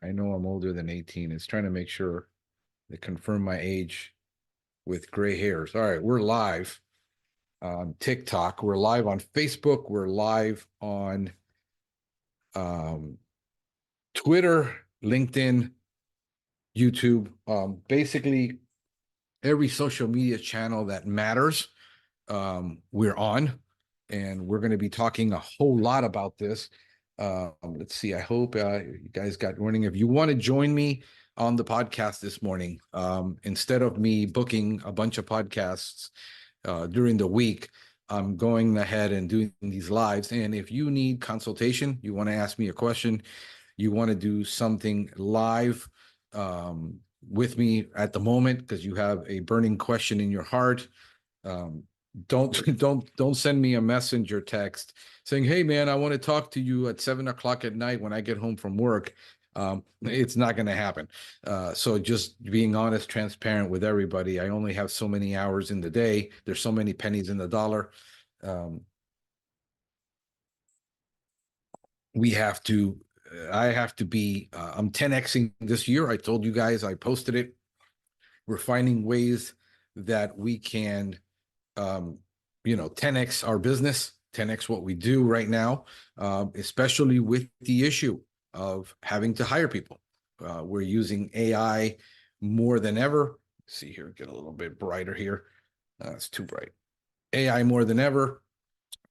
I know I'm older than 18. It's trying to make sure they confirm my age with gray hairs. All right, we're live on TikTok. We're live on Facebook. We're live on Twitter, LinkedIn, YouTube. Basically, every social media channel that matters, we're on. And we're going to be talking a whole lot about this. Let's see. I hope you guys got warning. If you want to join me on the podcast this morning, instead of me booking a bunch of podcasts during the week, I'm going ahead and doing these lives. And if you need consultation, you want to ask me a question, you want to do something live with me at the moment because you have a burning question in your heart, don't send me a messenger text saying, hey man, I want to talk to you at 7 o'clock at night when I get home from work. It's not going to happen. So just being honest, transparent with everybody. I only have so many hours in the day. There's so many pennies in the dollar. I have to be, I'm 10Xing this year. I told you guys, I posted it. We're finding ways that we can 10X our business, 10X what we do right now, especially with the issue of having to hire people. We're using AI more than ever. Let's see here, get a little bit brighter here. It's too bright. AI more than ever.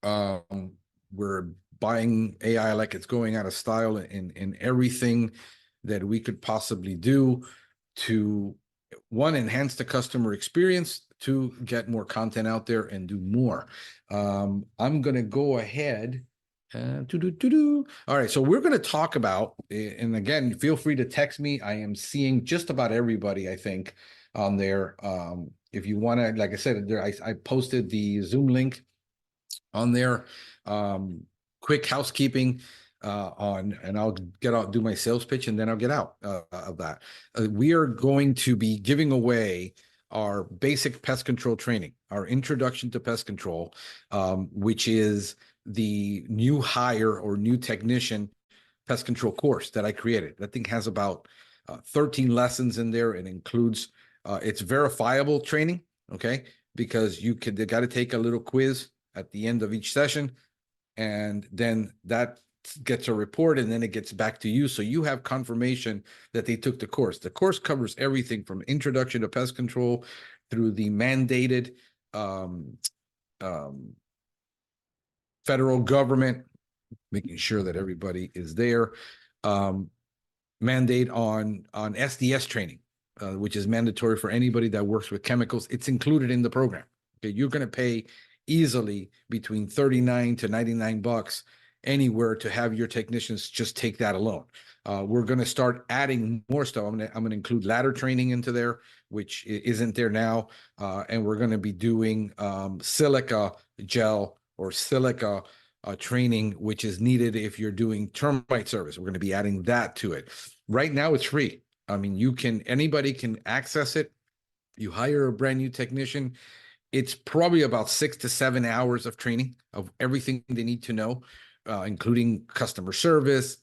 We're buying AI like it's going out of style in everything that we could possibly do to, one, enhance the customer experience, to get more content out there and do more. I'm going to go ahead. All right, so we're going to talk about, and again, feel free to text me. I am seeing just about everybody, I think, on there. If you want to, like I said, I posted the Zoom link on there. Quick housekeeping and I'll do my sales pitch, and then I'll get out of that. We are going to be giving away our basic pest control training, our introduction to pest control, which is the new hire or new technician pest control course that I created. That thing has about 13 lessons in there. It includes, it's verifiable training, okay? Because they got to take a little quiz at the end of each session, and then that gets a report, and then it gets back to you. So you have confirmation that they took the course. The course covers everything from introduction to pest control through the mandated federal government, making sure that everybody is there. Mandate on SDS training, which is mandatory for anybody that works with chemicals. It's included in the program. Okay, you're going to pay easily between 39 to 99 bucks anywhere to have your technicians just take that alone. We're going to start adding more stuff. I'm going to include ladder training into there, which isn't there now. And we're going to be doing silica gel or silica training, which is needed if you're doing termite service. We're going to be adding that to it. Right now, it's free. I mean, anybody can access it. You hire a brand new technician. It's probably about 6 to 7 hours of training of everything they need to know, including customer service,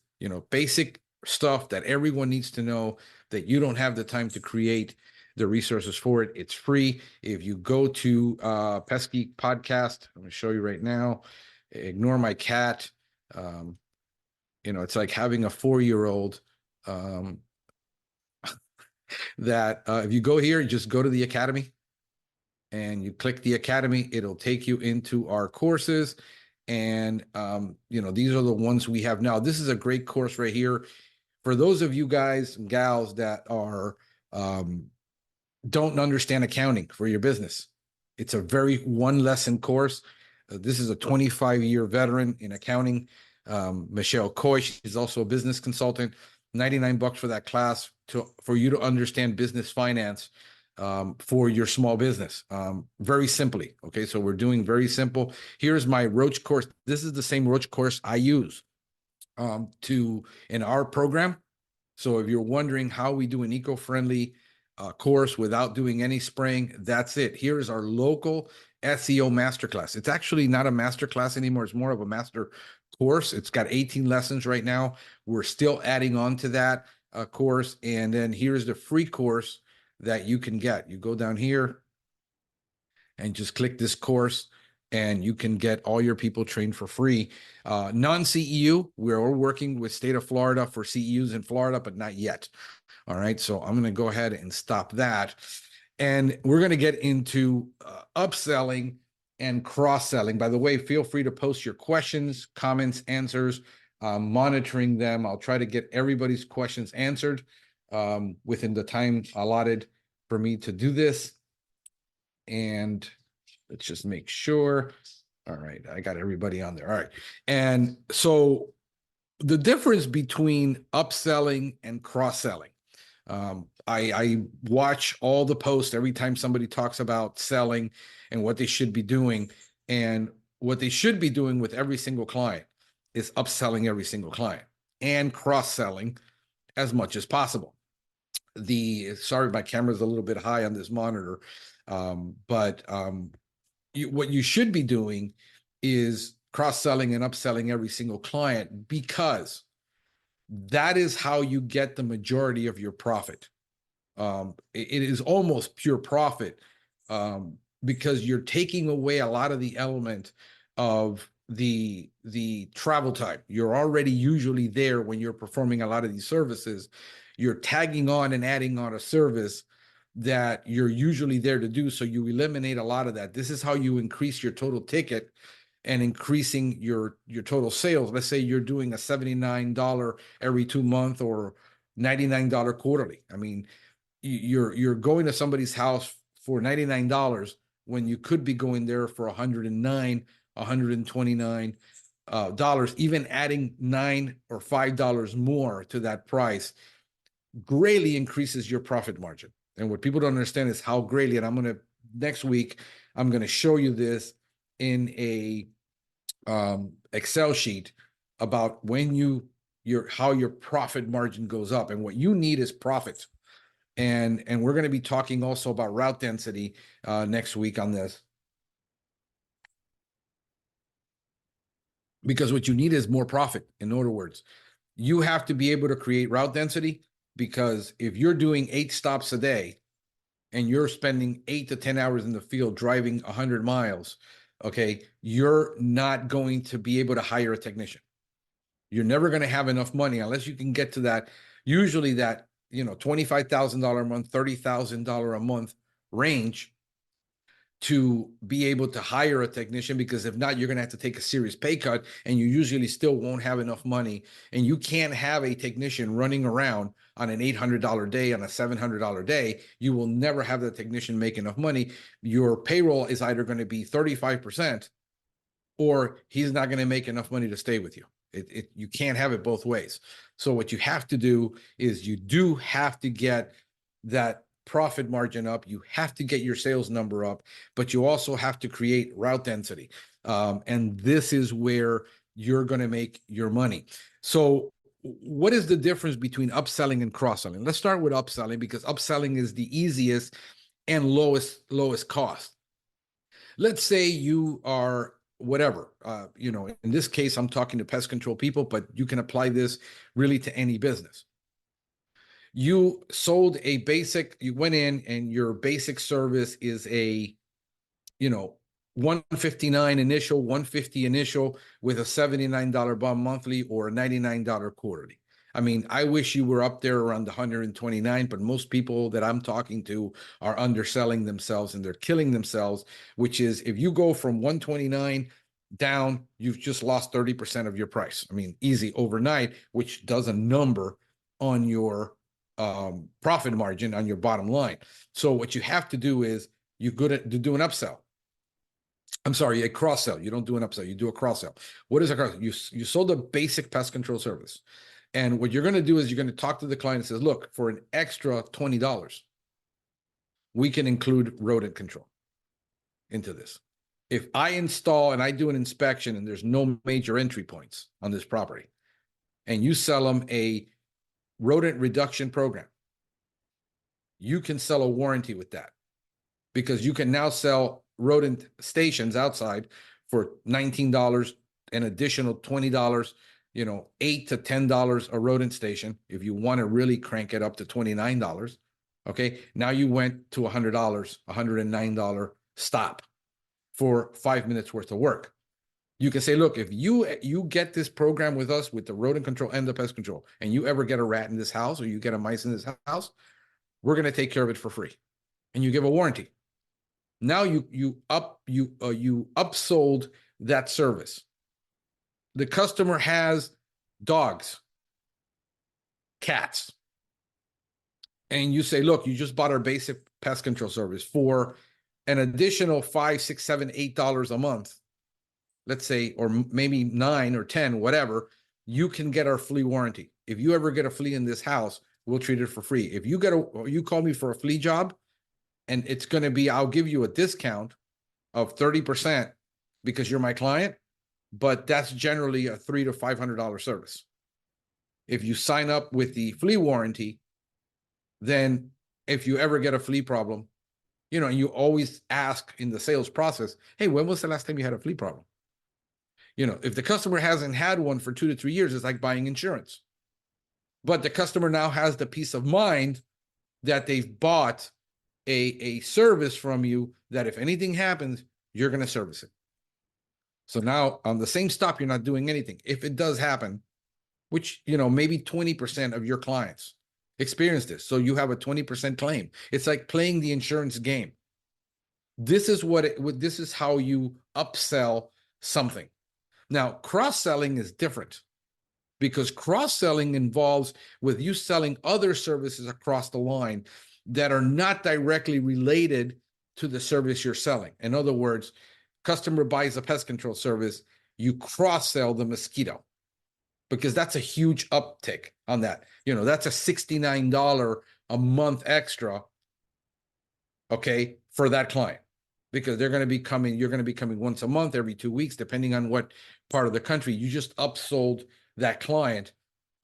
basic stuff that everyone needs to know that you don't have the time to create the resources for it. It's free. If you go to Pest Geek podcast, I'm going to show you right now. Ignore my cat. It's like having a 4-year-old that if you go here, just go to the academy and you click the academy, it'll take you into our courses. And, these are the ones we have now. This is a great course right here. For those of you guys and gals that are, don't understand accounting for your business, it's a very one-lesson course. This is a 25-year veteran in accounting. Michelle Coy, she's also a business consultant. 99 bucks for that class for you to understand business finance for your small business, very simply. Okay, so we're doing very simple. Here's my Roach course. This is the same Roach course I use in our program. So if you're wondering how we do an eco-friendly course without doing any spraying, that's it. Here is our local SEO masterclass. It's actually not a masterclass anymore. It's more of a master course. It's got 18 lessons right now. We're still adding on to that. course, and then here's the free course that you can get. You go down here and just click this course, and you can get all your people trained for free. Non-CEU, we're all working with state of Florida for CEUs in Florida, but not yet. All right, so I'm going to go ahead and stop that. And we're going to get into upselling and cross-selling. By the way, feel free to post your questions, comments, answers, monitoring them. I'll try to get everybody's questions answered within the time allotted for me to do this. And let's just make sure. All right, I got everybody on there. All right. And so the difference between upselling and cross-selling. I watch all the posts every time somebody talks about selling and what they should be doing. And what they should be doing with every single client is upselling every single client and cross-selling as much as possible. Sorry, my camera's a little bit high on this monitor. What you should be doing is cross-selling and upselling every single client, because that is how you get the majority of your profit. It is almost pure profit, because you're taking away a lot of the element of the travel time. You're already usually there when you're performing a lot of these services. You're tagging on and adding on a service that you're usually there to do, so you eliminate a lot of that. This is how you increase your total ticket and increasing your total sales. Let's say you're doing a $79 every 2 months or $99 quarterly. I mean, you're going to somebody's house for $99 when you could be going there for $109, $129 dollars. Even adding $9 or $5 more to that price greatly increases your profit margin. And what people don't understand is how greatly, and next week, I'm going to show you this in a Excel sheet about how your profit margin goes up. And what you need is profit. And we're going to be talking also about route density next week on this. Because what you need is more profit. In other words, you have to be able to create route density, because if you're doing 8 stops a day and you're spending 8 to 10 hours in the field driving 100 miles, okay, you're not going to be able to hire a technician. You're never going to have enough money unless you can get to that, usually that, $25,000 a month, $30,000 a month range, to be able to hire a technician. Because if not, you're going to have to take a serious pay cut, and you usually still won't have enough money. And you can't have a technician running around on an $800 day, on a $700 day. You will never have the technician make enough money. Your payroll is either going to be 35%, or he's not going to make enough money to stay with you. You can't have it both ways. So what you have to do is you do have to get that profit margin up. You have to get your sales number up, but you also have to create route density. And this is where you're going to make your money. So what is the difference between upselling and cross-selling? Let's start with upselling, because upselling is the easiest and lowest cost. Let's say you are whatever, in this case, I'm talking to pest control people, but you can apply this really to any business. You sold you went in and your basic service is a, $159 initial, $150 initial with a $79 bump monthly or a $99 quarterly. I mean, I wish you were up there around the 129, but most people that I'm talking to are underselling themselves and they're killing themselves, which is, if you go from 129 down, you've just lost 30% of your price. I mean, easy overnight, which does a number on your profit margin, on your bottom line. So what you have to do is you do an upsell. I'm sorry, a cross-sell. You don't do an upsell, you do a cross-sell. What is a cross-sell? You sold a basic pest control service. And what you're going to do is you're going to talk to the client and says, look, for an extra $20, we can include rodent control into this. If I install and I do an inspection and there's no major entry points on this property, and you sell them a rodent reduction program, you can sell a warranty with that, because you can now sell rodent stations outside for $19, an additional $20 $8 to $10 a rodent station. If you want to really crank it up to $29, okay, now you went to $100, $109 stop for 5 minutes worth of work. You can say, look, if you get this program with us with the rodent control and the pest control, and you ever get a rat in this house or you get a mice in this house, we're going to take care of it for free, and you give a warranty. Now you upsold that service. The customer has dogs, cats, and you say, look, you just bought our basic pest control service for an additional $5, $6, $7, $8 a month, let's say, or maybe 9 or 10, whatever, you can get our flea warranty. If you ever get a flea in this house, we'll treat it for free. If you call me for a flea job, and it's going to be, I'll give you a discount of 30% because you're my client, but that's generally a $300 to $500 service. If you sign up with the flea warranty, then if you ever get a flea problem, and you always ask in the sales process, hey, when was the last time you had a flea problem? If the customer hasn't had one for 2 to 3 years, it's like buying insurance. But the customer now has the peace of mind that they've bought a service from you that if anything happens, you're going to service it. So now on the same stop, you're not doing anything. If it does happen, which, maybe 20% of your clients experience this. So you have a 20% claim. It's like playing the insurance game. This is this is how you upsell something. Now, cross-selling is different because cross-selling involves with you selling other services across the line that are not directly related to the service you're selling. In other words, customer buys a pest control service, you cross-sell the mosquito because that's a huge uptick on that. That's a $69 a month extra, okay, for that client because you're going to be coming once a month, every 2 weeks, depending on what part of the country. You just upsold that client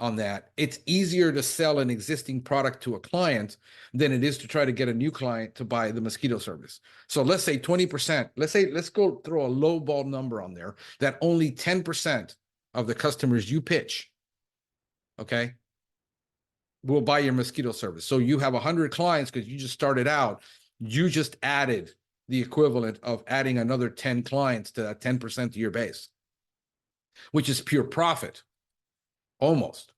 on that. It's easier to sell an existing product to a client than it is to try to get a new client to buy the mosquito service. So let's say 20%, let's go throw a low ball number on there that only 10% of the customers you pitch, okay, will buy your mosquito service. So you have 100 clients because you just started out, you just added the equivalent of adding another 10 clients to that 10% of your base, which is pure profit. Almost.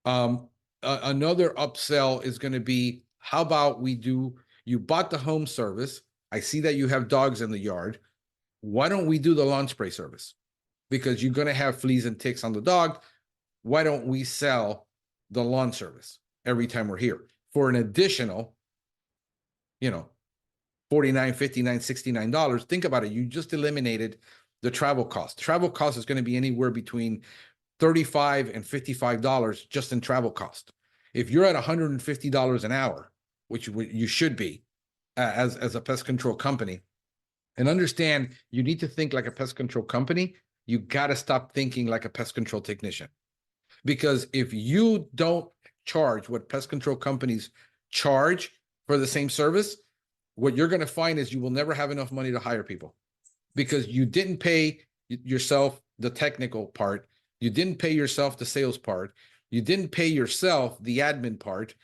Another upsell is going to be, how about you bought the home service. I see that you have dogs in the yard. Why don't we do the lawn spray service? Because you're going to have fleas and ticks on the dog. Why don't we sell the lawn service every time we're here for an additional, $49, $59, $69? Think about it. You just eliminated the travel cost. Travel cost is going to be anywhere between $35 and $55 just in travel cost. If you're at $150 an hour, which you should be as a pest control company, and understand you need to think like a pest control company, you got to stop thinking like a pest control technician. Because if you don't charge what pest control companies charge for the same service, what you're going to find is you will never have enough money to hire people because you didn't pay yourself the technical part. You didn't pay yourself the sales part. You didn't pay yourself the admin part.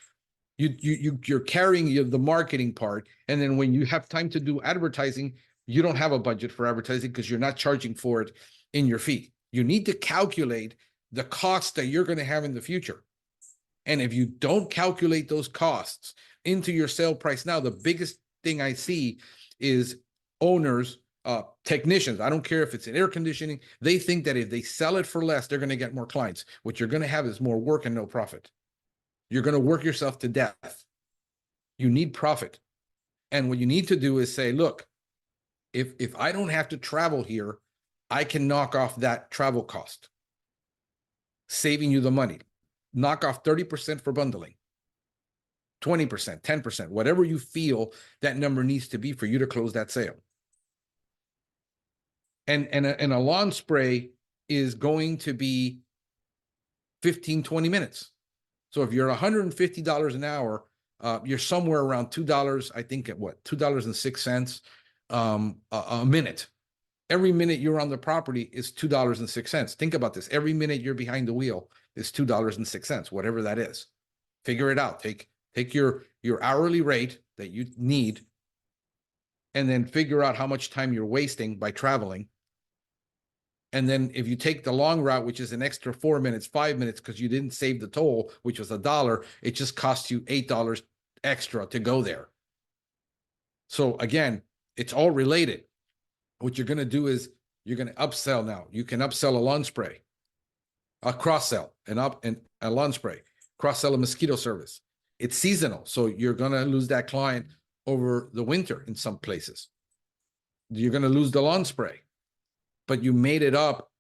You're carrying the marketing part. And then when you have time to do advertising, you don't have a budget for advertising because you're not charging for it in your fee. You need to calculate the costs that you're going to have in the future. And if you don't calculate those costs into your sale price now, the biggest thing I see is owners, technicians, I don't care if it's in air conditioning, they think that if they sell it for less, they're going to get more clients. What you're going to have is more work and no profit. You're going to work yourself to death. You need profit. And what you need to do is say, look, if I don't have to travel here, I can knock off that travel cost, saving you the money. Knock off 30% for bundling, 20%, 10%, whatever you feel that number needs to be for you to close that sale. And a lawn spray is going to be 15, 20 minutes. So if you're at $150 an hour, you're somewhere around $2, I think at what, $2.06 a minute. every minute you're on the property is $2.06. Think about this. Every minute you're behind the wheel is $2.06, whatever that is. Figure it out. Take your hourly rate that you need, and then figure out how much time you're wasting by traveling. And then if you take the long route, which is an extra 4 minutes, 5 minutes, because you didn't save the toll, which was $1, it just costs you $8 extra to go there. So again, it's all related. What you're going to do is you're going to upsell now. You can upsell a lawn spray, a cross-sell, and a lawn spray, cross-sell a mosquito service. It's seasonal, so you're going to lose that client over the winter in some places. You're going to lose the lawn spray, but you made it up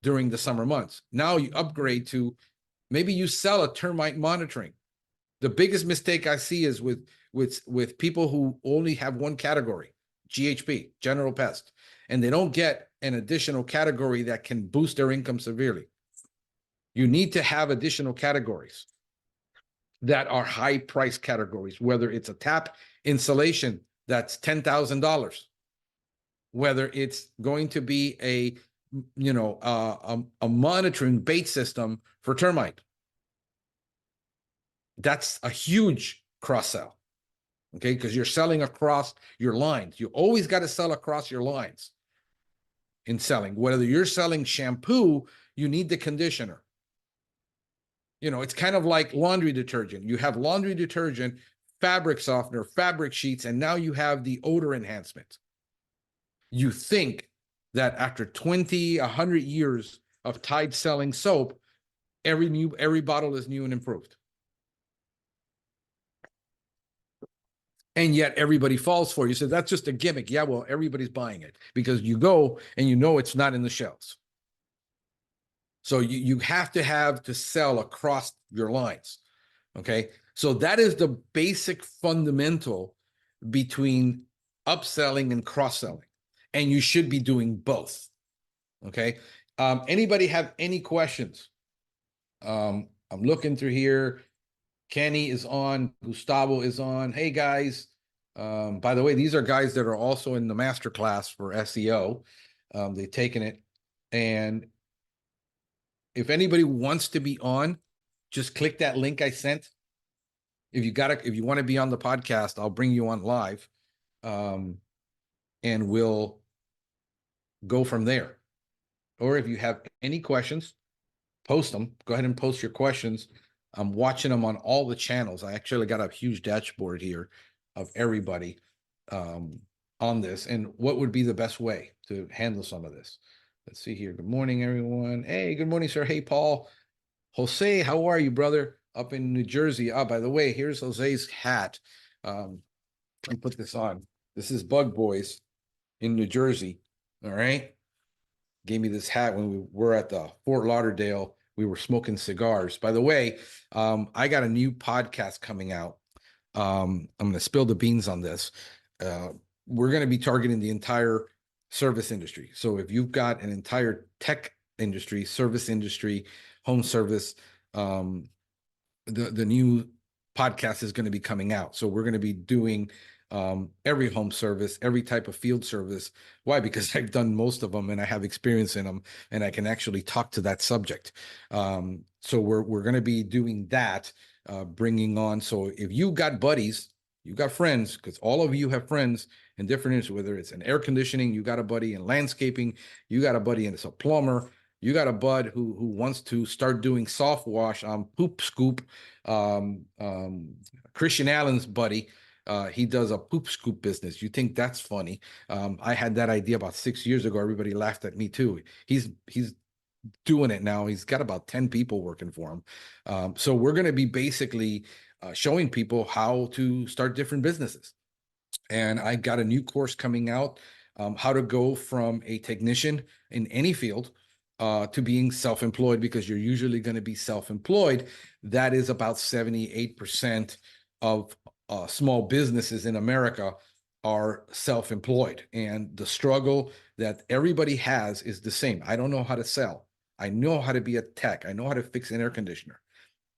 during the summer months. Now you upgrade to maybe you sell a termite monitoring. The biggest mistake I see is with people who only have one category, GHP, general pest, and they don't get an additional category that can boost their income severely. You need to have additional categories that are high price categories, whether it's a tap installation that's $10,000, whether it's going to be a monitoring bait system for termite. That's a huge cross-sell, okay? Because you're selling across your lines. You always got to sell across your lines in selling. Whether you're selling shampoo, you need the conditioner. It's kind of like laundry detergent. You have laundry detergent, fabric softener, fabric sheets, and now you have the odor enhancement. You think that after 20, 100 years of Tide selling soap, every bottle is new and improved. And yet everybody falls for it. You say, that's just a gimmick. Yeah, well, everybody's buying it because you go and it's not in the shelves. So you have to sell across your lines, okay? So that is the basic fundamental between upselling and cross-selling, and you should be doing both, okay? Anybody have any questions? I'm looking through here. Kenny is on. Gustavo is on. Hey, guys. By the way, these are guys that are also in the masterclass for SEO. They've taken it, and if anybody wants to be on, just click that link I sent. If you want to be on the podcast, I'll bring you on live, and we'll go from there. Or if you have any questions, post them. Go ahead and post your questions. I'm watching them on all the channels. I actually got a huge dashboard here of everybody on this, and what would be the best way to handle some of this. Let's see here. Good morning, everyone. Hey, good morning, sir. Hey, Paul. Jose, how are you, brother? Up in New Jersey. By the way, here's Jose's hat. Let me put this on. This is Bug Boys in New Jersey. All right. Gave me this hat when we were at the Fort Lauderdale. We were smoking cigars. By the way, I got a new podcast coming out. I'm going to spill the beans on this. We're going to be targeting the entire service industry. So if you've got an entire tech industry, service industry, home service, the new podcast is going to be coming out. So we're going to be doing every home service, every type of field service. Why? Because I've done most of them and I have experience in them, and I can actually talk to that subject. So we're going to be doing that, bringing on. So if you got buddies, you got friends, because all of you have friends in different industries, whether it's in air conditioning, you got a buddy in landscaping, you got a buddy and it's a plumber, you got a bud who wants to start doing soft wash on Poop Scoop. Christian Allen's buddy, he does a Poop Scoop business. You think that's funny? I had that idea about 6 years ago. Everybody laughed at me too. He's doing it now. He's got about 10 people working for him. So we're going to be basically showing people how to start different businesses. And I got a new course coming out, how to go from a technician in any field to being self-employed, because you're usually going to be self-employed. That is about 78% of small businesses in America are self-employed. And the struggle that everybody has is the same. I don't know how to sell. I know how to be a tech. I know how to fix an air conditioner.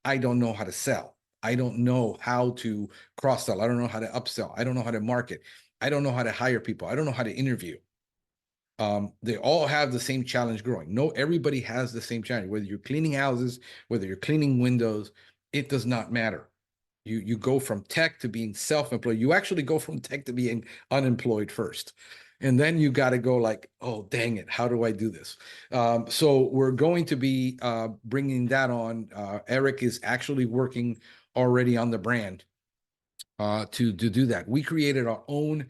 I don't know how to sell. I don't know how to cross-sell. I don't know how to upsell. I don't know how to market. I don't know how to hire people. I don't know how to interview. They all have the same challenge growing. No, everybody has the same challenge. Whether you're cleaning houses, whether you're cleaning windows, it does not matter. You go from tech to being self-employed. You actually go from tech to being unemployed first. And then you got to go like, oh, dang it, how do I do this? So we're going to be bringing that on. Eric is actually working already on the brand to do that. We created our own.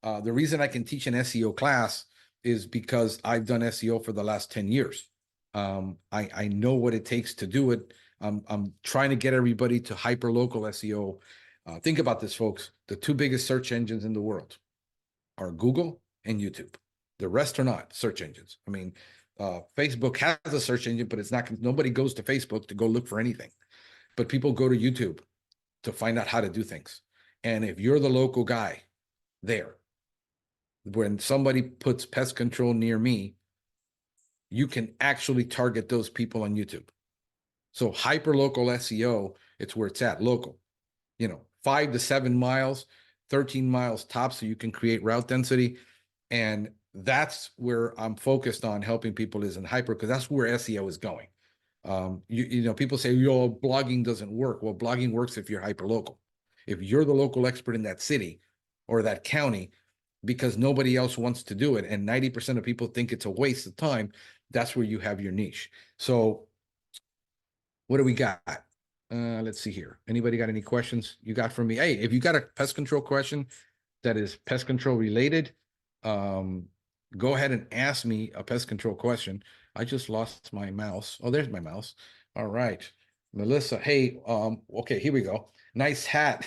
The reason I can teach an SEO class is because I've done SEO for the last 10 years. I know what it takes to do it. I'm trying to get everybody to hyper-local SEO. Think about this, folks. The two biggest search engines in the world are Google and YouTube. The rest are not search engines. I mean, Facebook has a search engine, but it's not. Nobody goes to Facebook to go look for anything. But people go to YouTube to find out how to do things. And if you're the local guy there, when somebody puts pest control near me, you can actually target those people on YouTube. So hyper-local SEO, it's where it's at, local. 5 to 7 miles, 13 miles tops, so you can create route density. And that's where I'm focused on helping people is in hyper, because that's where SEO is going. People say, blogging doesn't work. Well, blogging works if you're hyper-local. If you're the local expert in that city or that county, because nobody else wants to do it, and 90% of people think it's a waste of time, that's where you have your niche. So what do we got? Let's see here. Anybody got any questions you got for me? Hey, if you got a pest control question that is pest control related, go ahead and ask me a pest control question. I just lost my mouse. Oh, there's my mouse. All right. Melissa, hey, okay, here we go. Nice hat.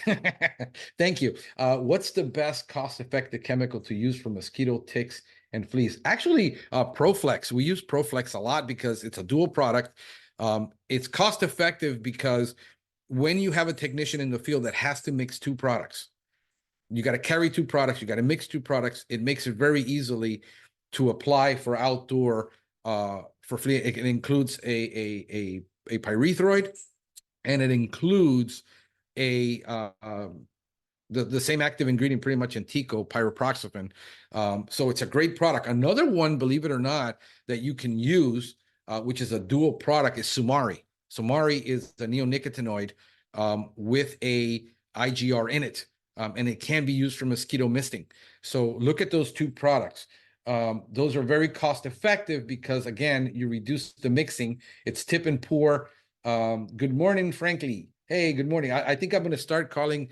Thank you. What's the best cost-effective chemical to use for mosquito, ticks, and fleas? Actually, Proflex. We use Proflex a lot because it's a dual product. It's cost-effective because when you have a technician in the field that has to mix two products, you got to carry two products, you got to mix two products. It makes it very easily to apply for outdoor for flea. It includes a pyrethroid, and it includes a the same active ingredient pretty much in Tico, pyroproxyfen. So it's a great product. Another one, believe it or not, that you can use, which is a dual product, is Sumari. Sumari is the neonicotinoid with a IGR in it. And it can be used for mosquito misting. So look at those two products. Those are very cost effective because, again, you reduce the mixing. It's tip and pour. Good morning, Frankly. Hey, good morning. I think I'm going to start calling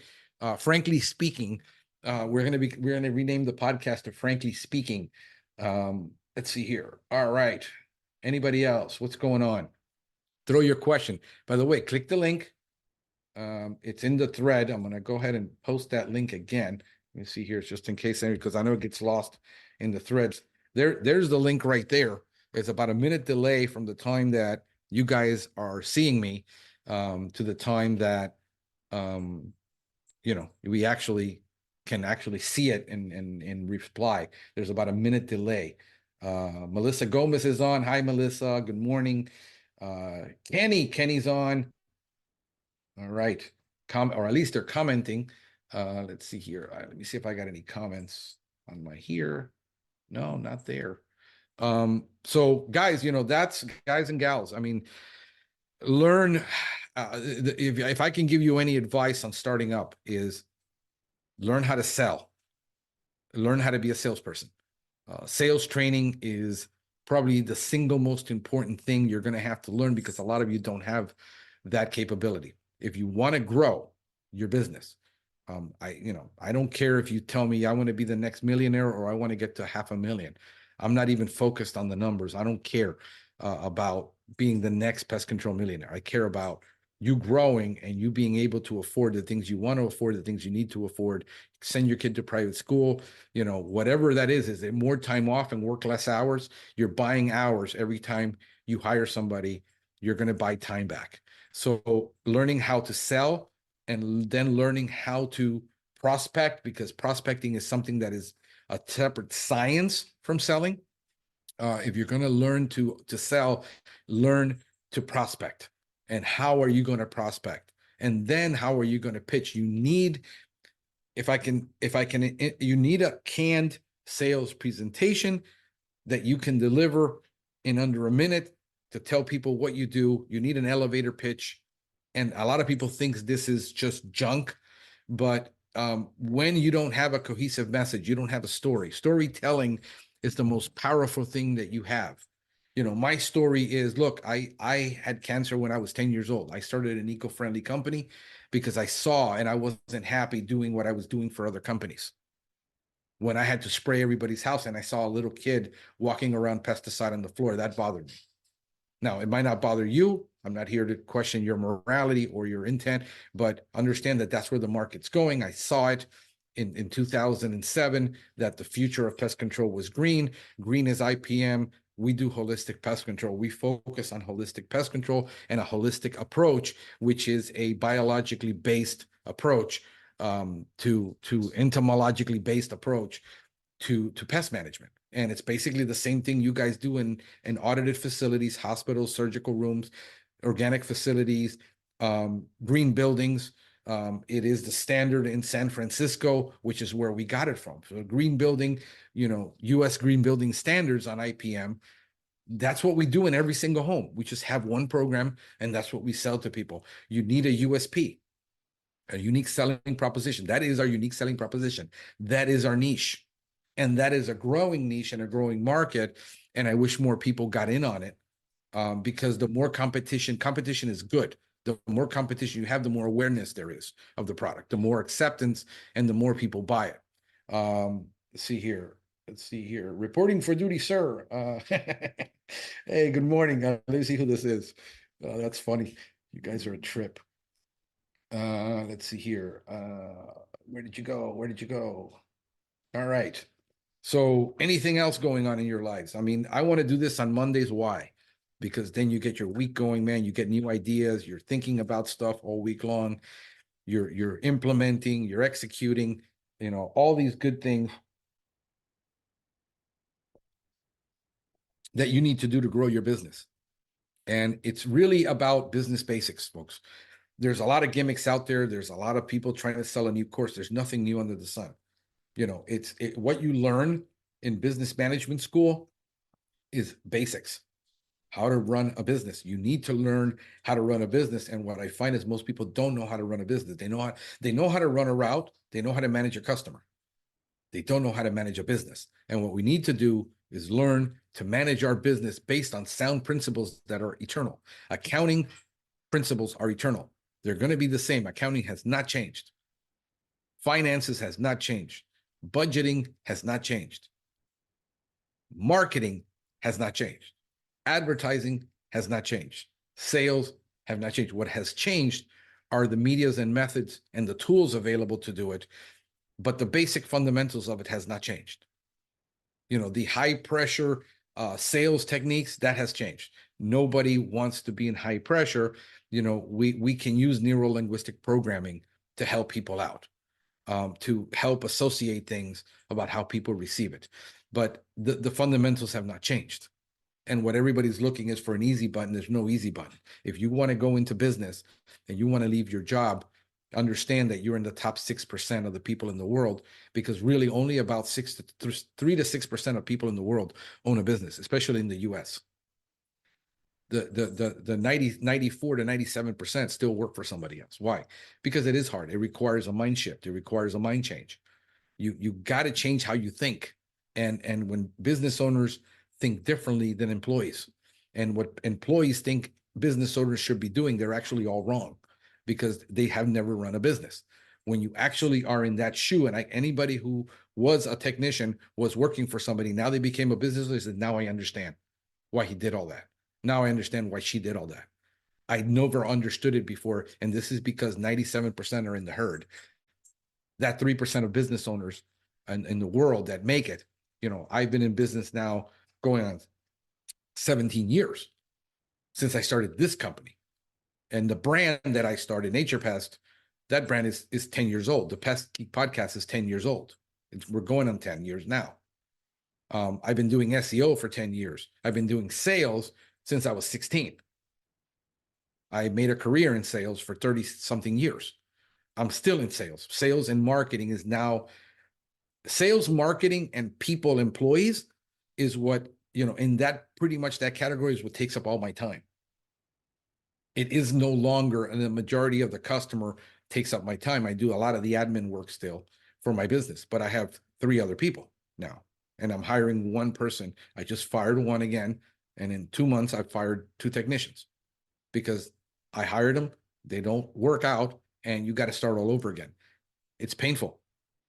Frankly Speaking. We're going to rename the podcast to Frankly Speaking. Let's see here. All right. Anybody else? What's going on? Throw your question. By the way, click the link. It's in the thread. I'm going to go ahead and post that link again. Let me see here, just in case, because I know it gets lost in the threads. There's the link right there. It's about a minute delay from the time that you guys are seeing me to the time that we actually can see it and reply. There's about a minute delay. Melissa Gomez is on. Hi, Melissa. Good morning. Kenny's on. All right. Or at least they're commenting. Let's see here. Let me see if I got any comments on my here. No, not there. So guys, that's guys and gals. I mean, learn. If I can give you any advice on starting up, is learn how to sell. Learn how to be a salesperson. Sales training is probably the single most important thing you're going to have to learn, because a lot of you don't have that capability. If you want to grow your business, I don't care if you tell me I want to be the next millionaire or I want to get to 500,000. I'm not even focused on the numbers. I don't care about being the next pest control millionaire. I care about you growing and you being able to afford the things you want to afford, the things you need to afford, send your kid to private school, whatever that is it more time off and work less hours? You're buying hours every time you hire somebody. You're going to buy time back. So learning how to sell and then learning how to prospect, because prospecting is something that is a separate science from selling. If you're going to learn to sell, learn to prospect. And how are you going to prospect? And then how are you going to pitch? You need, you need a canned sales presentation. that you can deliver in under a minute to tell people what you do. You need an elevator pitch. And a lot of people think this is just junk, but when you don't have a cohesive message, you don't have a story. Storytelling is the most powerful thing that you have. My story is, look, I had cancer when I was 10 years old. I started an eco-friendly company because I saw and I wasn't happy doing what I was doing for other companies. When I had to spray everybody's house and I saw a little kid walking around pesticide on the floor, that bothered me. Now, it might not bother you. I'm not here to question your morality or your intent, but understand that that's where the market's going. I saw it in 2007 that the future of pest control was green. Green is IPM. We do holistic pest control. We focus on holistic pest control and a holistic approach, which is a biologically based approach to entomologically based approach to pest management. And it's basically the same thing you guys do in audited facilities, hospitals, surgical rooms, organic facilities, green buildings. It is the standard in San Francisco, which is where we got it from. So green building, US green building standards on IPM. That's what we do in every single home. We just have one program, and that's what we sell to people. You need a USP, a unique selling proposition. That is our unique selling proposition. That is our niche. And that is a growing niche and a growing market. And I wish more people got in on it because the more competition is good. The more competition you have, the more awareness there is of the product, the more acceptance, and the more people buy it. Let's see here. Reporting for duty, sir. Hey, good morning. Let me see who this is. That's funny. You guys are a trip. Let's see here. Where did you go? All right. So anything else going on in your lives? I mean, I want to do this on Mondays. Why? Because then you get your week going, man. You get new ideas. You're thinking about stuff all week long. You're implementing, you're executing, all these good things that you need to do to grow your business. And it's really about business basics, folks. There's a lot of gimmicks out there. There's a lot of people trying to sell a new course. There's nothing new under the sun. It's what you learn in business management school is basics, how to run a business. You need to learn how to run a business. And what I find is most people don't know how to run a business. They know how to run a route. They know how to manage a customer. They don't know how to manage a business. And what we need to do is learn to manage our business based on sound principles that are eternal. Accounting principles are eternal. They're going to be the same. Accounting has not changed. Finances has not changed. Budgeting has not changed. Marketing has not changed. Advertising has not changed. Sales have not changed. What has changed are the medias and methods and the tools available to do it, but the basic fundamentals of it has not changed. The high pressure sales techniques, that has changed. Nobody wants to be in high pressure. We can use neuro-linguistic programming to help people out. To help associate things about how people receive it. But the fundamentals have not changed. And what everybody's looking is for an easy button. There's no easy button. If you want to go into business and you want to leave your job, understand that you're in the top 6% of the people in the world, because really only about 3 to 6% of people in the world own a business, especially in the US. The 94 to 97% still work for somebody else. Why? Because it is hard. It requires a mind shift. It requires a mind change. You got to change how you think. And when business owners think differently than employees, and what employees think business owners should be doing, they're actually all wrong because they have never run a business. When you actually are in that shoe, and anybody who was a technician was working for somebody, now they became a business owner, said, now I understand why he did all that. Now I understand why she did all that. I never understood it before. And this is because 97% are in the herd. That 3% of business owners in the world that make it, I've been in business now going on 17 years since I started this company. And the brand that I started, Nature Pest, that brand is 10 years old. The Pest Geek podcast is 10 years old. We're going on 10 years now. I've been doing SEO for 10 years. I've been doing sales since I was 16. I made a career in sales for 30 something years. I'm still in sales. Sales and marketing is now, sales, marketing, and people, employees is what in that pretty much that category is what takes up all my time. It is no longer, and the majority of the customer takes up my time. I do a lot of the admin work still for my business, but I have 3 other people now, and I'm hiring one person. I just fired one again, and in 2 months, I've fired 2 technicians because I hired them. They don't work out, and you got to start all over again. It's painful.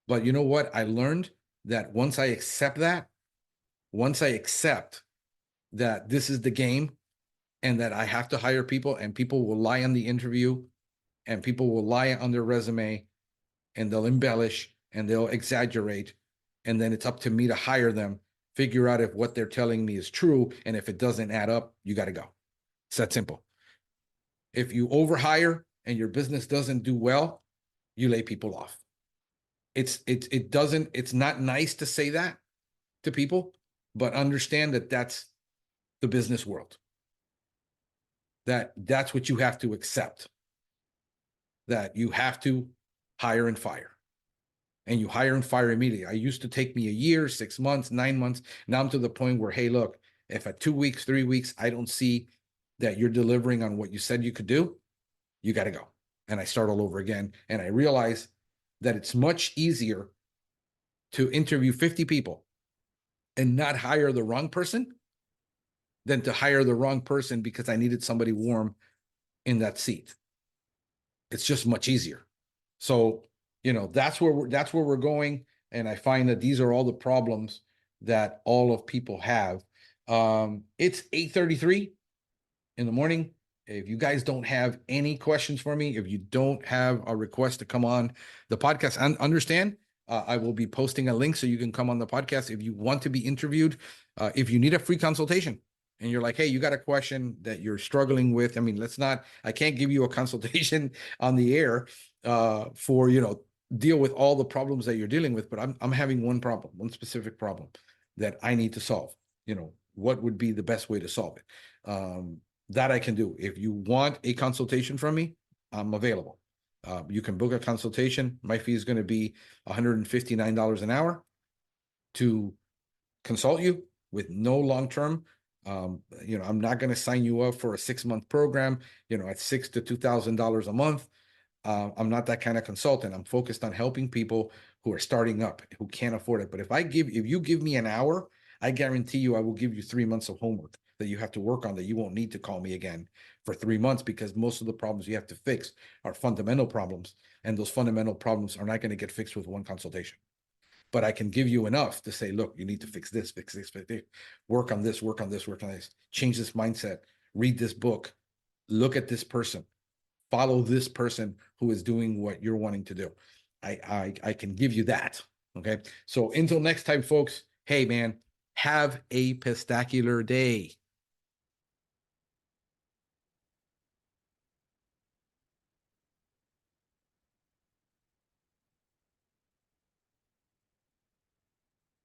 But you know what? I learned that once I accept that this is the game and that I have to hire people, and people will lie on the interview and people will lie on their resume and they'll embellish and they'll exaggerate. And then it's up to me to hire them, figure out if what they're telling me is true. And if it doesn't add up, you got to go. It's that simple. If you overhire and your business doesn't do well, you lay people off. It's not nice to say that to people, but understand that that's the business world. That's what you have to accept. That you have to hire and fire. And you hire and fire immediately. I used to take me a year, 6 months, 9 months. Now I'm to the point where, hey, look, if at 2 weeks, 3 weeks, I don't see that you're delivering on what you said you could do, you got to go. And I start all over again. And I realize that it's much easier to interview 50 people and not hire the wrong person than to hire the wrong person because I needed somebody warm in that seat. It's just much easier. So, that's where we're going. And I find that these are all the problems that all of people have. It's 8:33 in the morning. If you guys don't have any questions for me, if you don't have a request to come on the podcast, understand, I will be posting a link so you can come on the podcast if you want to be interviewed. If you need a free consultation and you're like, hey, you got a question that you're struggling with. I mean, I can't give you a consultation on the air for, deal with all the problems that you're dealing with, but I'm having one specific problem that I need to solve. What would be the best way to solve it? That I can do. If you want a consultation from me, I'm available. You can book a consultation. My fee is going to be $159 an hour to consult you with no long-term. I'm not going to sign you up for a 6-month program, at $6,000 to $2,000 a month. I'm not that kind of consultant. I'm focused on helping people who are starting up, who can't afford it. But if you give me an hour, I guarantee you I will give you 3 months of homework that you have to work on, that you won't need to call me again for 3 months, because most of the problems you have to fix are fundamental problems. And those fundamental problems are not going to get fixed with one consultation. But I can give you enough to say, look, you need to fix this, work on this, change this mindset, read this book, look at this person, follow this person who is doing what you're wanting to do. I can give you that. Okay. So until next time, folks, hey man, have a pestacular day.